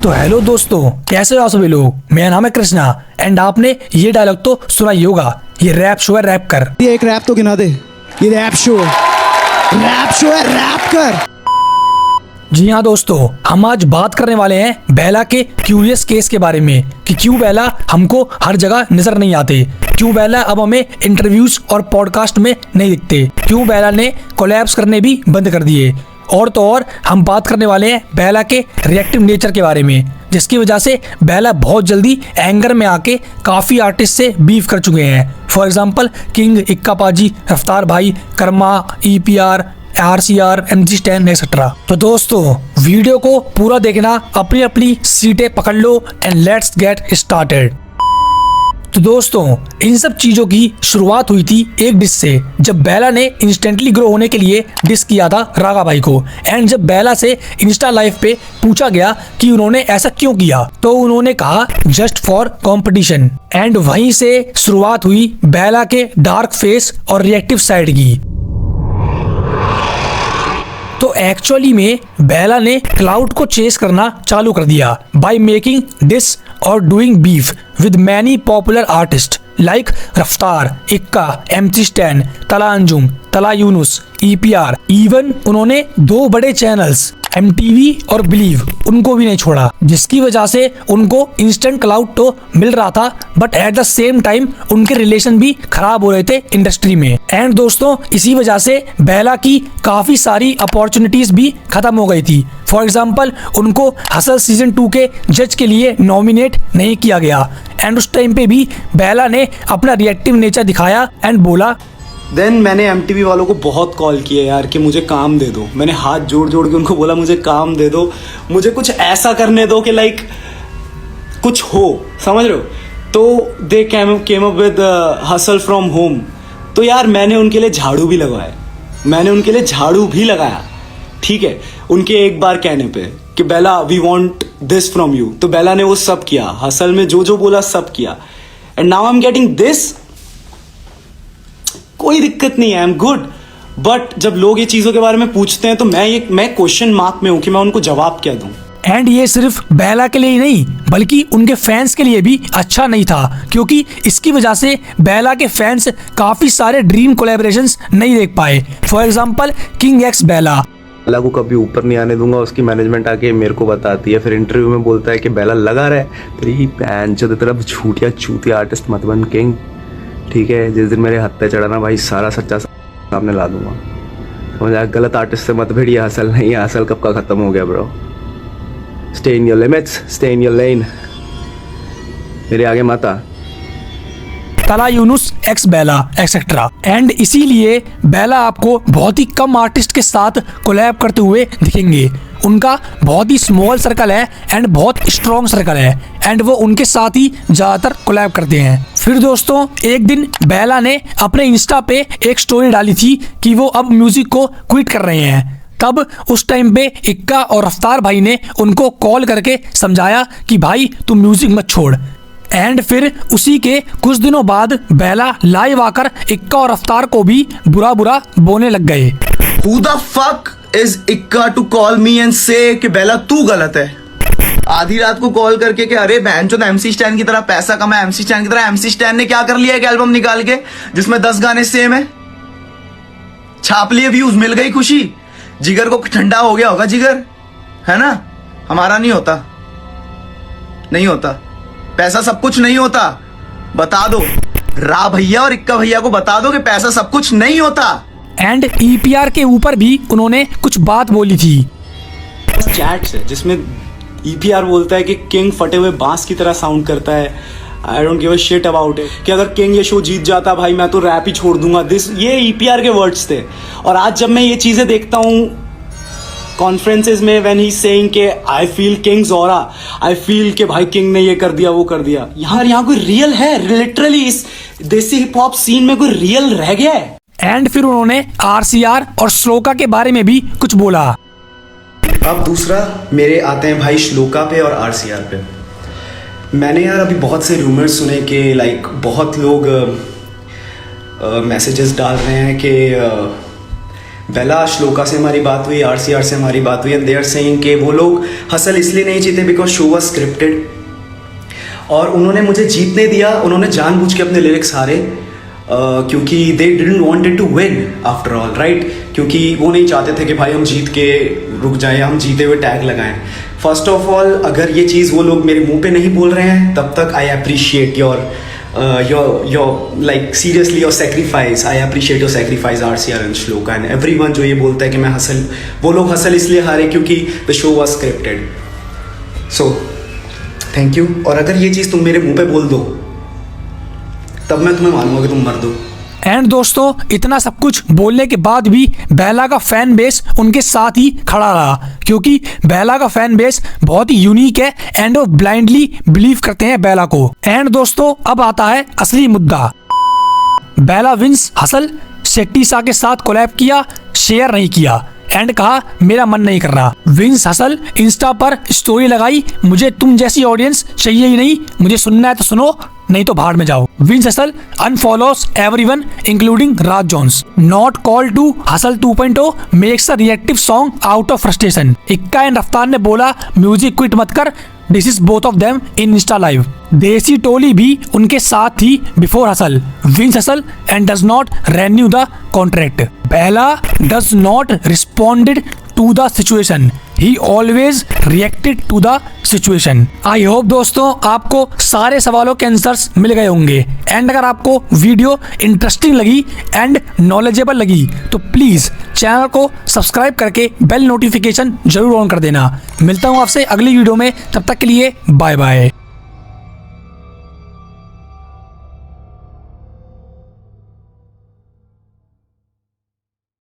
तो हेलो दोस्तों, कैसे हो आप सभी लोग। मेरा नाम है कृष्णा एंड आपने ये डायलॉग तो सुना ही होगा, ये रैप शो है रैप कर। ये एक रैप तो गिना दे। ये रैप शो है रैप कर। जी हाँ दोस्तों, हम आज बात करने वाले हैं बेला के क्यूरियस केस के बारे में कि क्यों बेला हमको हर जगह नजर नहीं आते, क्यों बेला अब हमें इंटरव्यूज और पॉडकास्ट में नहीं दिखते, क्यों बेला ने कोलैब्स करने भी बंद कर दिए। और तो और हम बात करने वाले हैं बेला के रिएक्टिव नेचर के बारे में, जिसकी वजह से बेला बहुत जल्दी एंगर में आके काफ़ी आर्टिस्ट से बीफ कर चुके हैं। फॉर एग्जांपल किंग, इक्का पाजी, रफ्तार भाई, Karma, EPR, RCR, MC Stan etcetera. तो दोस्तों वीडियो को पूरा देखना, अपनी अपनी सीटें पकड़ लो एंड लेट्स गेट स्टार्टेड। तो दोस्तों इन सब चीजों की शुरुआत हुई थी एक डिस से, जब बेला ने इंस्टेंटली ग्रो होने के लिए डिस किया था रागा भाई को। एंड जब बेला से इंस्टा लाइव पे पूछा गया कि उन्होंने ऐसा क्यों किया, तो उन्होंने कहा जस्ट फॉर कंपटीशन। एंड वहीं से शुरुआत हुई बेला के डार्क फेस और रिएक्टिव साइड की। तो एक्चुअली में बेला ने क्लाउड को चेस करना चालू कर दिया बाय मेकिंग डिस और doing beef with many popular artist like रफ्तार, इक्का, MC Stan, तला अंजुम, तला यूनुस, EPR। इवन उन्होंने 2 बड़े चैनल्स MTV और बिलीव उनको भी नहीं छोड़ा, जिसकी वजह से उनको इंस्टेंट क्लाउड तो मिल रहा था, but at the same time उनके रिलेशन भी खराब हो रहे थे इंडस्ट्री में। एंड दोस्तों इसी वजह से बेला की काफी सारी अपॉर्चुनिटीज भी खत्म हो गई थी। फॉर एग्जाम्पल उनको हसल सीजन 2 के जज के लिए नॉमिनेट नहीं किया गया। एंड उस टाइम पे भी बेला ने अपना रिएक्टिव नेचर दिखाया एंड बोला देन मैंने MTV वालों को बहुत कॉल किया यार कि मुझे काम दे दो। मैंने हाथ जोड़ जोड़ के उनको बोला मुझे काम दे दो, मुझे कुछ ऐसा करने दो कि लाइक कुछ हो, समझ रहे हो। तो they came up with Hustle from home. तो यार मैंने उनके लिए झाड़ू भी लगाया, ठीक है, उनके एक बार कहने पे कि Bella we want this from you. तो बेला ने वो सब किया, हसल में जो जो बोला सब किया। And now I am getting this. कोई दिक्कत नहीं है, आई एम गुड। बट जब लोग ये चीजों के बारे में पूछते हैं तो मैं क्वेश्चन मार्क में हूं कि मैं उनको जवाब क्या दूं। एंड ये सिर्फ बेला के लिए ही नहीं बल्कि उनके फैंस के लिए भी अच्छा नहीं था, क्योंकि इसकी वजह से बेला के फैंस काफी सारे ड्रीम कोलैबोरेशंस नहीं देख पाए। फॉर एग्जांपल किंग एक्स बेला को कभी ऊपर नहीं आने दूंगा, उसकी मैनेजमेंट आके मेरे को बताती है, फिर इंटरव्यू में बोलता है कि बेला लगा रहा है तेरी पैन जो तरफ झूठिया चूतिया आर्टिस्ट मत बन किंग, ठीक है। जिस दिन मेरे हत्थे चढ़ाना भाई सारा सच्चा सामने ला दूंगा, समझा। गलत आर्टिस्ट से मत भिड़िए, हसल नहीं है, हसल कब का खत्म हो गया bro. Stay in your limits, stay in your lane, मेरे आगे मत आ। Talha Yunus x Bella etcetera. And इसीलिए बेला आपको बहुत ही कम आर्टिस्ट के साथ कोलैब करते हुए दिखेंगे। उनका बहुत ही स्मॉल सर्कल है एंड बहुत स्ट्रॉन्ग सर्कल है, एंड वो उनके साथ ही ज्यादातर कोलैब करते हैं। फिर दोस्तों एक दिन बेला ने अपने इंस्टा पे एक स्टोरी डाली थी कि वो अब म्यूजिक को क्विट कर रहे हैं। तब उस टाइम पे इक्का और रफ्तार भाई ने उनको कॉल करके समझाया कि भाई तुम म्यूजिक मत छोड़। एंड फिर उसी के कुछ दिनों बाद बेला लाइव आकर इक्का और रफ्तार को भी बुरा बुरा बोलने लग गए। Who the fuck is Ikka to call me and say कि बेला तू गलत है। आधी रात को कॉल करके कि अरे बहन चोद MC Stan की तरह पैसा कमा, MC Stan की तरह। MC Stan ने क्या कर लिया, एक एल्बम निकाल के जिसमें 10 गाने सेम है, छाप लिए व्यूज, मिल गई खुशी, जिगर को ठंडा हो गया होगा जिगर, है ना। हमारा नहीं होता, नहीं होता, पैसा सब कुछ नहीं होता। बता दो रा भैया और इक्का भैया को, बता दो कि पैसा सब कुछ नहीं होता। एंड EPR के ऊपर भी उन्होंने कुछ बात बोली थी। चैट्स है जिसमें EPR बोलता है कि किंग फटे हुए बांस की तरह साउंड करता है, I don't give a shit about it, कि अगर किंग ये शो जीत जाता भाई मैं तो रैप ही छोड़ दूंगा। ये EPR के वर्ड्स थे। और आज जब मैं ये चीजें देखता हूँ कॉन्फ्रेंसेज में, व्हेन ही सेइंग के I feel Kings aura, I feel के भाई किंग ने ये कर दिया वो कर दिया। यहाँ कोई रियल है, लिटरली इस देसी हिप हॉप सीन में कोई रियल रह गया है। एंड फिर उन्होंने RCR और श्लोका के बारे में भी कुछ बोला। अब दूसरा मेरे आते हैं भाई श्लोका पे और RCR पे। मैंने यार अभी बहुत से रूमर्स सुने कि लाइक बहुत लोग मैसेजेस डाल रहे हैं कि बेला श्लोका से हमारी बात हुई, आरसीआर से हमारी बात हुई, एंड दे आर सेइंग कि वो लोग हसल इसलिए नहीं जीते बिकॉज शो वाज स्क्रिप्टेड, और उन्होंने मुझे जीतने दिया, उन्होंने जानबूझ के अपने लिरिक्स हारे क्योंकि they didn't wanted to win after all, right, क्योंकि वो नहीं चाहते थे कि भाई हम जीत के रुक जाएं, हम जीते हुए टैग लगाएं। फर्स्ट ऑफ ऑल, अगर ये चीज़ वो लोग मेरे मुंह पे नहीं बोल रहे हैं तब तक I appreciate your like seriously your sacrifice, I appreciate your sacrifice RCR and shloka and everyone जो ये बोलता है कि मैं हसल, वो लोग हसल इसलिए हारे क्योंकि the show was scripted. So thank you, और अगर ये चीज़ तुम मेरे मुंह पे बोल दो तब मैं तुम्हें मानूंगा कि तुम मर दो। एंड दोस्तों, इतना सब कुछ बोलने के बाद भी बेला का फैन बेस उनके साथ ही खड़ा रहा, क्योंकि बेला का फैन बेस बहुत ही यूनिक है एंड वो ब्लाइंडली बिलीव करते हैं बेला को। एंड दोस्तों, अब आता है असली मुद्दा। बेला विंस हसल शेट्टी शाह के साथ कोलैब किया, शेयर नहीं किया एंड कहा मेरा मन नहीं कर रहा। विंस हसल इंस्टा पर स्टोरी लगाई, मुझे तुम जैसी ऑडियंस चाहिए ही नहीं, मुझे सुनना है तो सुनो, नहीं तो भाड़ में जाओ। Wins Hustle unfollows everyone including Raj Jones. Not call to Hustle 2.0 makes a reactive song out of frustration. Ikka and Raftaar ने बोला म्यूजिक क्विट मत कर, this is both of them in Insta live. Desi Toli भी उनके साथ थी before Hustle. Wins Hustle and does not renew the contract. Bella does not responded to the situation. He always reacted to the situation. I hope दोस्तों आपको सारे सवालों के answers मिल गए होंगे। एंड अगर आपको वीडियो इंटरेस्टिंग लगी एंड नॉलेजेबल लगी तो प्लीज़ चैनल को सब्सक्राइब करके बेल नोटिफिकेशन जरूर ऑन कर देना। मिलता हूँ आपसे अगली वीडियो में, तब तक के लिए बाय बाय।